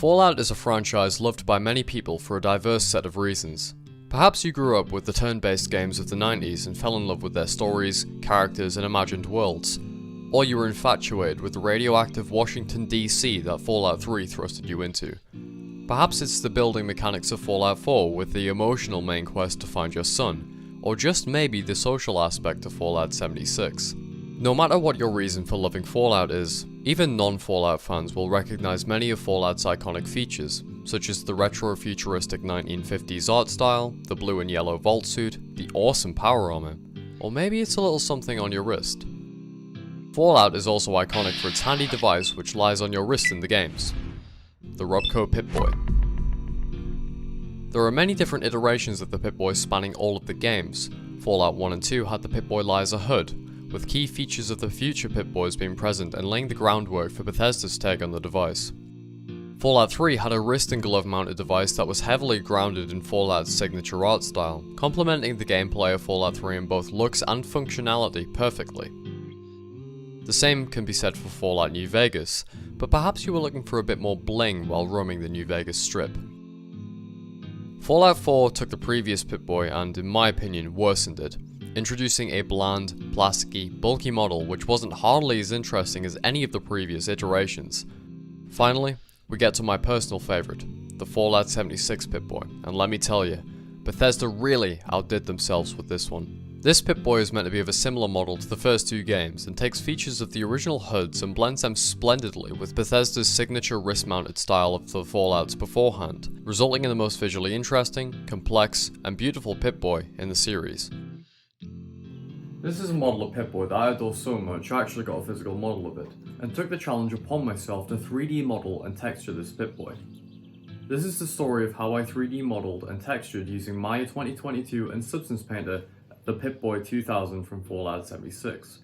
Fallout is a franchise loved by many people for a diverse set of reasons. Perhaps you grew up with the turn-based games of the 90s and fell in love with their stories, characters, and imagined worlds. Or you were infatuated with the radioactive Washington DC that Fallout 3 thrusted you into. Perhaps it's the building mechanics of Fallout 4 with the emotional main quest to find your son, or just maybe the social aspect of Fallout 76. No matter what your reason for loving Fallout is, even non-Fallout fans will recognize many of Fallout's iconic features, such as the retro-futuristic 1950s art style, the blue and yellow vault suit, the awesome power armor, or maybe it's a little something on your wrist. Fallout is also iconic for its handy device which lies on your wrist in the games, the RobCo Pip-Boy. There are many different iterations of the Pip-Boy spanning all of the games. Fallout 1 and 2 had the Pip-Boy lie as a hood, with key features of the future Pip-Boys being present and laying the groundwork for Bethesda's take on the device. Fallout 3 had a wrist and glove mounted device that was heavily grounded in Fallout's signature art style, complementing the gameplay of Fallout 3 in both looks and functionality perfectly. The same can be said for Fallout New Vegas, but perhaps you were looking for a bit more bling while roaming the New Vegas strip. Fallout 4 took the previous Pip-Boy and, in my opinion, worsened it, introducing a bland, plasticky, bulky model which wasn't hardly as interesting as any of the previous iterations. Finally, we get to my personal favourite, the Fallout 76 Pip-Boy, and let me tell you, Bethesda really outdid themselves with this one. This Pip-Boy is meant to be of a similar model to the first two games and takes features of the original hoods and blends them splendidly with Bethesda's signature wrist-mounted style of the Fallouts beforehand, resulting in the most visually interesting, complex, and beautiful Pip-Boy in the series. This is a model of Pip-Boy that I adore so much I actually got a physical model of it, and took the challenge upon myself to 3D model and texture this Pip-Boy. This is the story of how I 3D modeled and textured using Maya 2022 and Substance Painter the Pip-Boy 2000 from Fallout 76.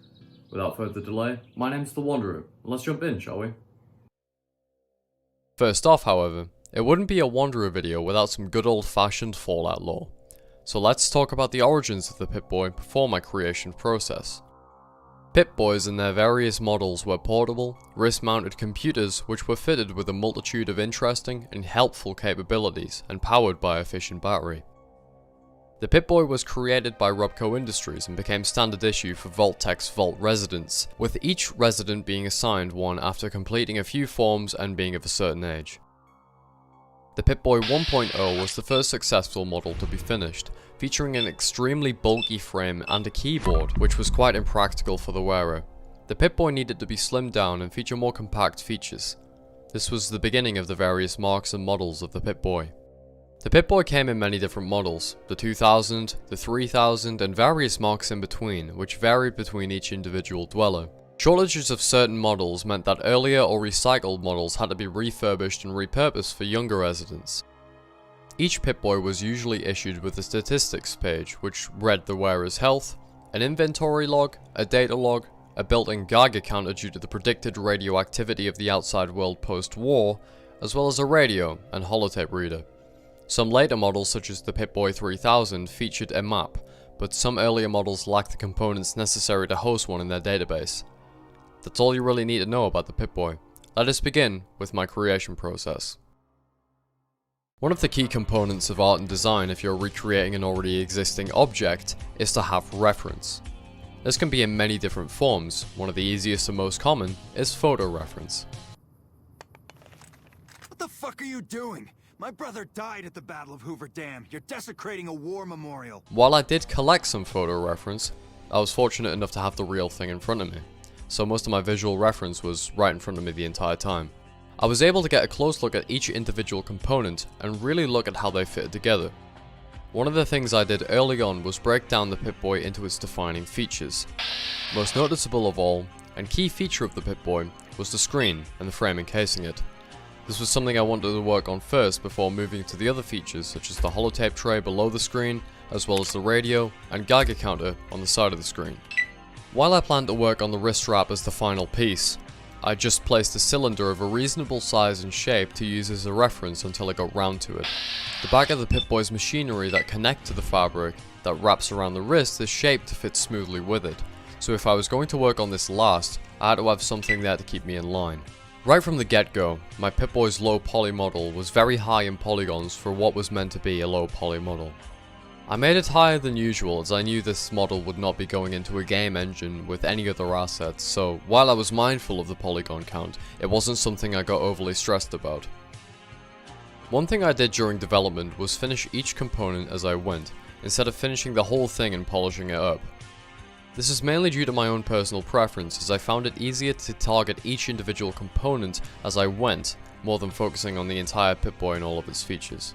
Without further delay, my name's The Wanderer, let's jump in, shall we? First off, however, it wouldn't be a Wanderer video without some good old-fashioned Fallout lore. So let's talk about the origins of the Pip-Boy before my creation process. Pip-Boys and their various models were portable, wrist-mounted computers which were fitted with a multitude of interesting and helpful capabilities and powered by an efficient battery. The Pip-Boy was created by RobCo Industries and became standard issue for Vault-Tech's Vault residents, with each resident being assigned one after completing a few forms and being of a certain age. The Pip-Boy 1.0 was the first successful model to be finished, featuring an extremely bulky frame and a keyboard, which was quite impractical for the wearer. The Pip-Boy needed to be slimmed down and feature more compact features. This was the beginning of the various marks and models of the Pip-Boy. The Pip-Boy came in many different models, the 2000, the 3000 and various marks in between, which varied between each individual dweller. Shortages of certain models meant that earlier or recycled models had to be refurbished and repurposed for younger residents. Each Pip-Boy was usually issued with a statistics page, which read the wearer's health, an inventory log, a data log, a built-in Geiger counter due to the predicted radioactivity of the outside world post-war, as well as a radio and holotape reader. Some later models such as the Pip-Boy 3000 featured a map, but some earlier models lacked the components necessary to host one in their database. That's all you really need to know about the Pip-Boy. Let us begin with my creation process. One of the key components of art and design if you're recreating an already existing object is to have reference. This can be in many different forms. One of the easiest and most common is photo reference. What the fuck are you doing? My brother died at the Battle of Hoover Dam. You're desecrating a war memorial. While I did collect some photo reference, I was fortunate enough to have the real thing in front of me, so most of my visual reference was right in front of me the entire time. I was able to get a close look at each individual component and really look at how they fitted together. One of the things I did early on was break down the Pip-Boy into its defining features. Most noticeable of all, and key feature of the Pip-Boy, was the screen and the frame encasing it. This was something I wanted to work on first before moving to the other features such as the holotape tray below the screen, as well as the radio and Geiger counter on the side of the screen. While I planned to work on the wrist strap as the final piece, I just placed a cylinder of a reasonable size and shape to use as a reference until I got round to it. The back of the Pip-Boy's machinery that connect to the fabric that wraps around the wrist is shaped to fit smoothly with it, so if I was going to work on this last, I had to have something there to keep me in line. Right from the get-go, my Pip-Boy's low poly model was very high in polygons for what was meant to be a low poly model. I made it higher than usual as I knew this model would not be going into a game engine with any other assets, so while I was mindful of the polygon count, it wasn't something I got overly stressed about. One thing I did during development was finish each component as I went, instead of finishing the whole thing and polishing it up. This is mainly due to my own personal preference, as I found it easier to target each individual component as I went, more than focusing on the entire Pip-Boy and all of its features.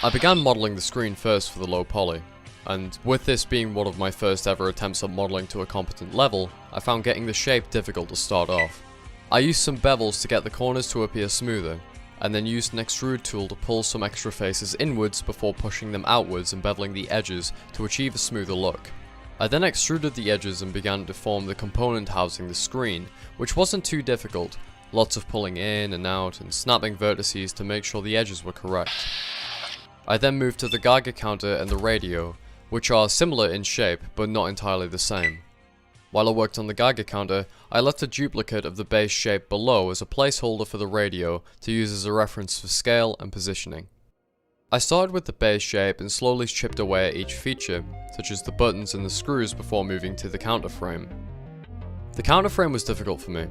I began modelling the screen first for the low poly, and with this being one of my first ever attempts at modelling to a competent level, I found getting the shape difficult to start off. I used some bevels to get the corners to appear smoother, and then used an extrude tool to pull some extra faces inwards before pushing them outwards and beveling the edges to achieve a smoother look. I then extruded the edges and began to form the component housing the screen, which wasn't too difficult, lots of pulling in and out and snapping vertices to make sure the edges were correct. I then moved to the Geiger counter and the radio, which are similar in shape but not entirely the same. While I worked on the Geiger counter, I left a duplicate of the base shape below as a placeholder for the radio to use as a reference for scale and positioning. I started with the base shape and slowly chipped away at each feature, such as the buttons and the screws before moving to the counter frame. The counter frame was difficult for me.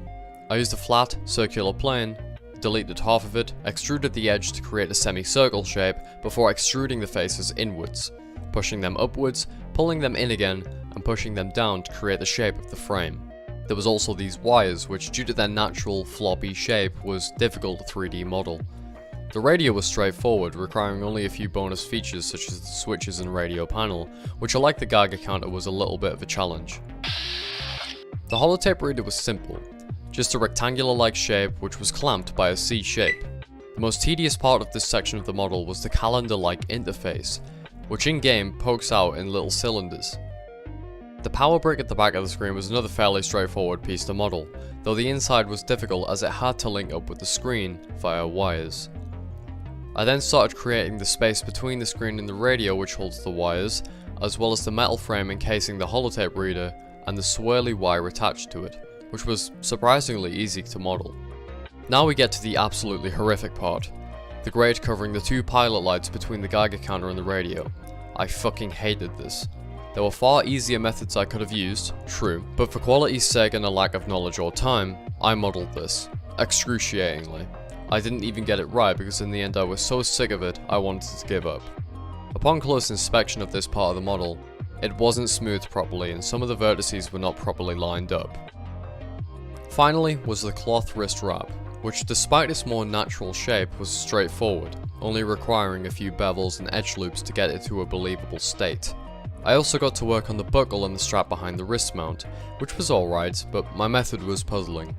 I used a flat, circular plane, deleted half of it, extruded the edge to create a semicircle shape before extruding the faces inwards, pushing them upwards, pulling them in again, and pushing them down to create the shape of the frame. There was also these wires, which due to their natural floppy shape was difficult to 3D model. The radio was straightforward, requiring only a few bonus features such as the switches and radio panel, which unlike the Geiger counter was a little bit of a challenge. The holotape reader was simple, just a rectangular-like shape which was clamped by a C shape. The most tedious part of this section of the model was the calendar-like interface, which in-game pokes out in little cylinders. The power brick at the back of the screen was another fairly straightforward piece to model, though the inside was difficult as it had to link up with the screen via wires. I then started creating the space between the screen and the radio which holds the wires, as well as the metal frame encasing the holotape reader and the swirly wire attached to it, which was surprisingly easy to model. Now we get to the absolutely horrific part, the grate covering the two pilot lights between the Geiger counter and the radio. I fucking hated this. There were far easier methods I could have used, true, but for quality's sake and a lack of knowledge or time, I modelled this, excruciatingly. I didn't even get it right because in the end I was so sick of it, I wanted to give up. Upon close inspection of this part of the model, it wasn't smoothed properly and some of the vertices were not properly lined up. Finally was the cloth wrist wrap, which despite its more natural shape was straightforward, only requiring a few bevels and edge loops to get it to a believable state. I also got to work on the buckle and the strap behind the wrist mount, which was alright, but my method was puzzling.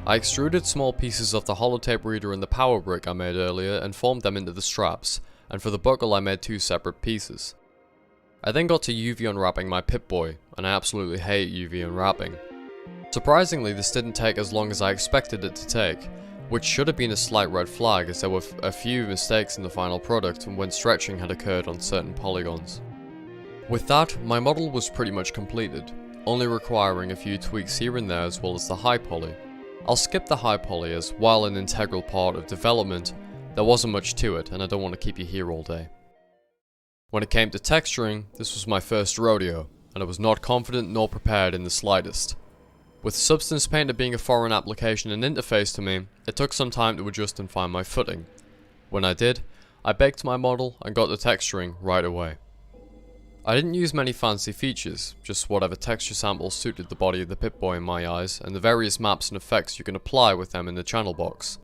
I extruded small pieces of the holotape reader and the power brick I made earlier and formed them into the straps, and for the buckle I made two separate pieces. I then got to UV unwrapping my Pip-Boy, and I absolutely hate UV unwrapping. Surprisingly, this didn't take as long as I expected it to take, which should have been a slight red flag as there were a few mistakes in the final product and when stretching had occurred on certain polygons. With that, my model was pretty much completed, only requiring a few tweaks here and there as well as the high poly. I'll skip the high poly as, while an integral part of development, there wasn't much to it and I don't want to keep you here all day. When it came to texturing, this was my first rodeo, and I was not confident nor prepared in the slightest. With Substance Painter being a foreign application and interface to me, it took some time to adjust and find my footing. When I did, I baked my model and got the texturing right away. I didn't use many fancy features, just whatever texture samples suited the body of the Pip-Boy in my eyes, and the various maps and effects you can apply with them in the channel box.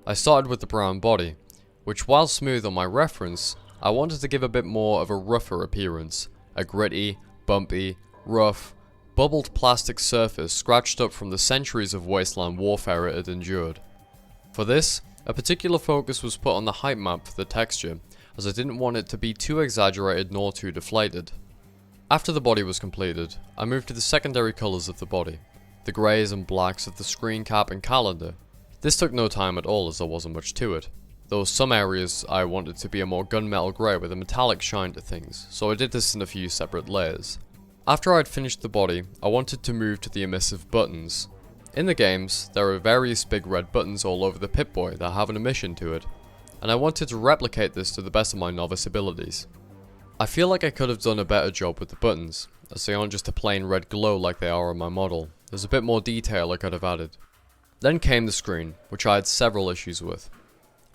I started with the brown body, which while smooth on my reference, I wanted to give a bit more of a rougher appearance, a gritty, bumpy, rough, bubbled plastic surface scratched up from the centuries of wasteland warfare it had endured. For this, a particular focus was put on the height map for the texture, as I didn't want it to be too exaggerated nor too deflated. After the body was completed, I moved to the secondary colours of the body, the greys and blacks of the screen cap and calendar. This took no time at all as there wasn't much to it, though some areas I wanted to be a more gunmetal grey with a metallic shine to things, so I did this in a few separate layers. After I had finished the body, I wanted to move to the emissive buttons. In the games, there are various big red buttons all over the Pip-Boy that have an emission to it, and I wanted to replicate this to the best of my novice abilities. I feel like I could have done a better job with the buttons, as they aren't just a plain red glow like they are on my model. There's a bit more detail I could have added. Then came the screen, which I had several issues with.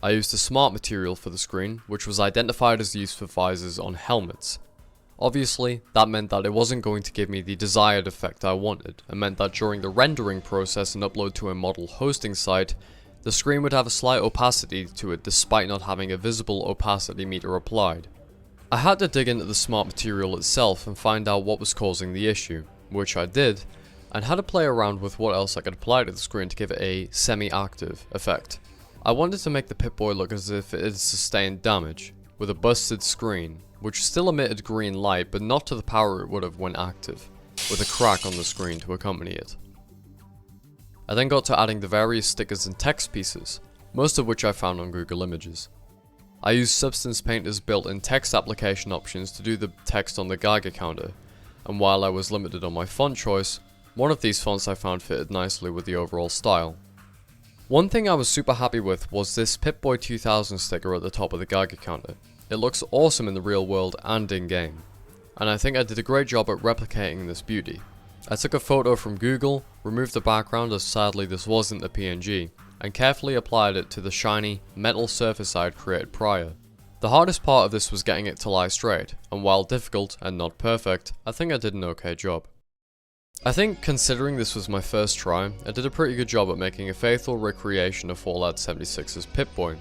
I used a smart material for the screen, which was identified as used for visors on helmets. Obviously, that meant that it wasn't going to give me the desired effect I wanted, and meant that during the rendering process and upload to a model hosting site, the screen would have a slight opacity to it despite not having a visible opacity meter applied. I had to dig into the smart material itself and find out what was causing the issue, which I did, and had to play around with what else I could apply to the screen to give it a semi-active effect. I wanted to make the Pip-Boy look as if it had sustained damage, with a busted screen, which still emitted green light but not to the power it would have when active, with a crack on the screen to accompany it. I then got to adding the various stickers and text pieces, most of which I found on Google Images. I used Substance Painter's built-in text application options to do the text on the Geiger counter, and while I was limited on my font choice, one of these fonts I found fitted nicely with the overall style. One thing I was super happy with was this Pip-Boy 2000 sticker at the top of the Geiger counter. It looks awesome in the real world and in-game, and I think I did a great job at replicating this beauty. I took a photo from Google, removed the background as sadly this wasn't a PNG, and carefully applied it to the shiny, metal surface I had created prior. The hardest part of this was getting it to lie straight, and while difficult and not perfect, I think I did an okay job. I think, considering this was my first try, I did a pretty good job at making a faithful recreation of Fallout 76's Pip-Boy,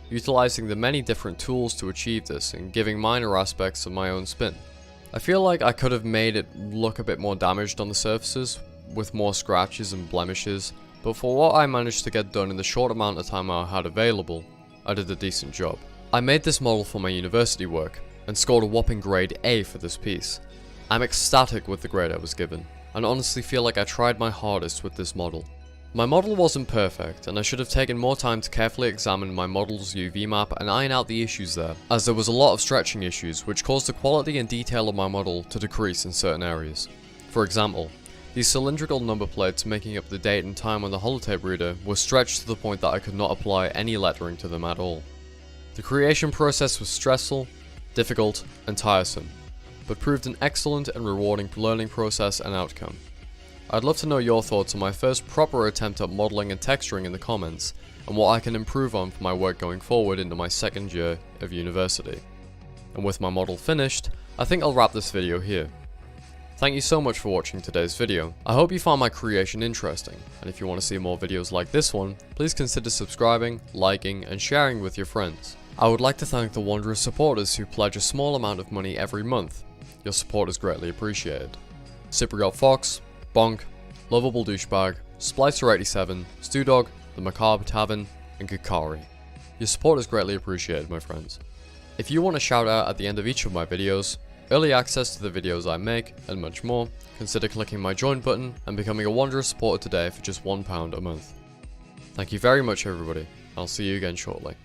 utilizing the many different tools to achieve this and giving minor aspects of my own spin. I feel like I could have made it look a bit more damaged on the surfaces, with more scratches and blemishes, but for what I managed to get done in the short amount of time I had available, I did a decent job. I made this model for my university work, and scored a whopping grade A for this piece. I'm ecstatic with the grade I was given, and honestly feel like I tried my hardest with this model. My model wasn't perfect, and I should have taken more time to carefully examine my model's UV map and iron out the issues there, as there was a lot of stretching issues which caused the quality and detail of my model to decrease in certain areas. For example, these cylindrical number plates making up the date and time on the holotape reader were stretched to the point that I could not apply any lettering to them at all. The creation process was stressful, difficult, and tiresome, but proved an excellent and rewarding learning process and outcome. I'd love to know your thoughts on my first proper attempt at modeling and texturing in the comments, and what I can improve on for my work going forward into my second year of university. And with my model finished, I think I'll wrap this video here. Thank you so much for watching today's video. I hope you found my creation interesting, and if you want to see more videos like this one, please consider subscribing, liking, and sharing with your friends. I would like to thank the wondrous supporters who pledge a small amount of money every month. Your support is greatly appreciated. Cypriot Fox, Bonk, Lovable Douchebag, Splicer87, Stewdog, The Macabre Tavern, and Gakari. Your support is greatly appreciated, my friends. If you want a shout out at the end of each of my videos, early access to the videos I make, and much more, consider clicking my join button and becoming a wondrous supporter today for just £1 a month. Thank you very much everybody, and I'll see you again shortly.